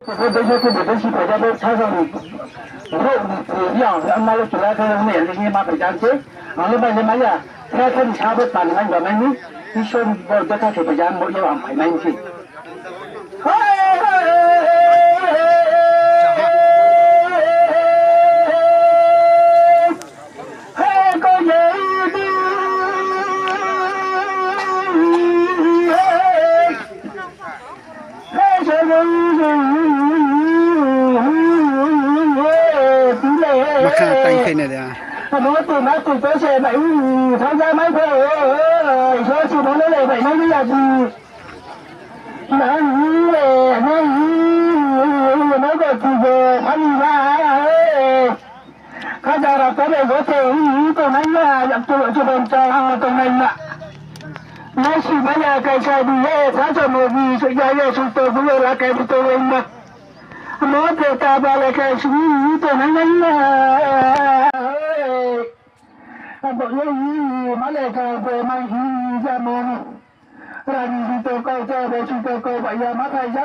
我这些这些国家都插上你，我一样，俺妈都出来看那那些马回家去，俺那边什么呀？他看差不多半年个门呢，你说我这他去回家没有往回门去。Maka tay khay này à. Nó từ nó từ tới xe bảy tham gia máy thôi, số chỉ nó lấy bảy mấy cái gì, nó được từ về tham gia, khai ra là cái này có thể tụi anh là nhập tụi bên cho tụi anh ạ. Nói chỉ bây giờ cái xe đi tháng cho một gì sẽ ra về chúng tôi cũng là cái tụi anh mà. Nó để ta vào lại cái suy nghĩ tụi anh bộ như mà lại cái về mang ra mà ra đi tôi coi cho về chúng tôi coi bây giờ mà thầy giáo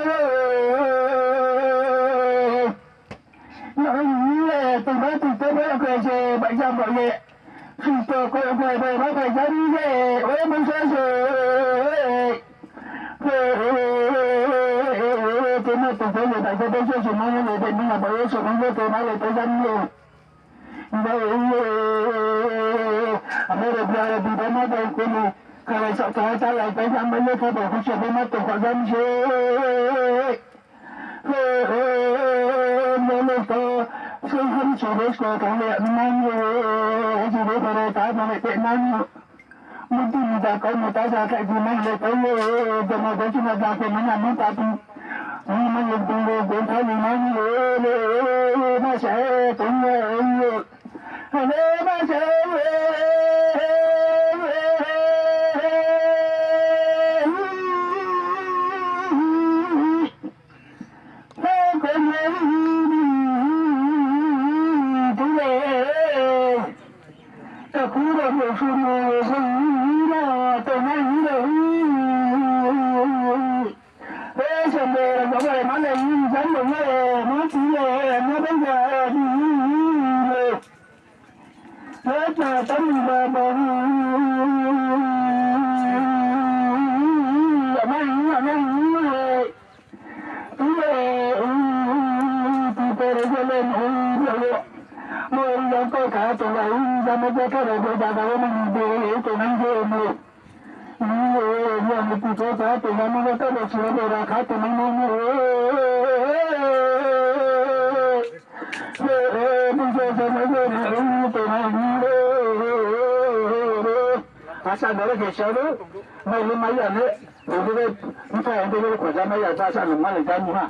nói là từ đó từ tới bây giờ về bây giờ mọi người chúng tôi coi về mà thầy giáo đi về ôi mình sẽ rồi thế mà từ tới giờ tại sao tôi chưa chịu mang người đến là bởi sự mang về mà lại tới dân luôn Amerika di mana dah kini kalau sekarang saya lagi zaman ni kalau khusus memang tu kalau mesti mana tu sehari sudah sekarang ni memang jadi pada tahun ni memang mungkin tidak kau muda saya di mana lepas ni jangan kau cuma dah kau mana muda tu memang yang tunggu kau tahu memang masa tunggu Pasal orang kisah tu, main maya ni, orang tu mungkin yang tu kerja maya pasal rumah lepas ni ha.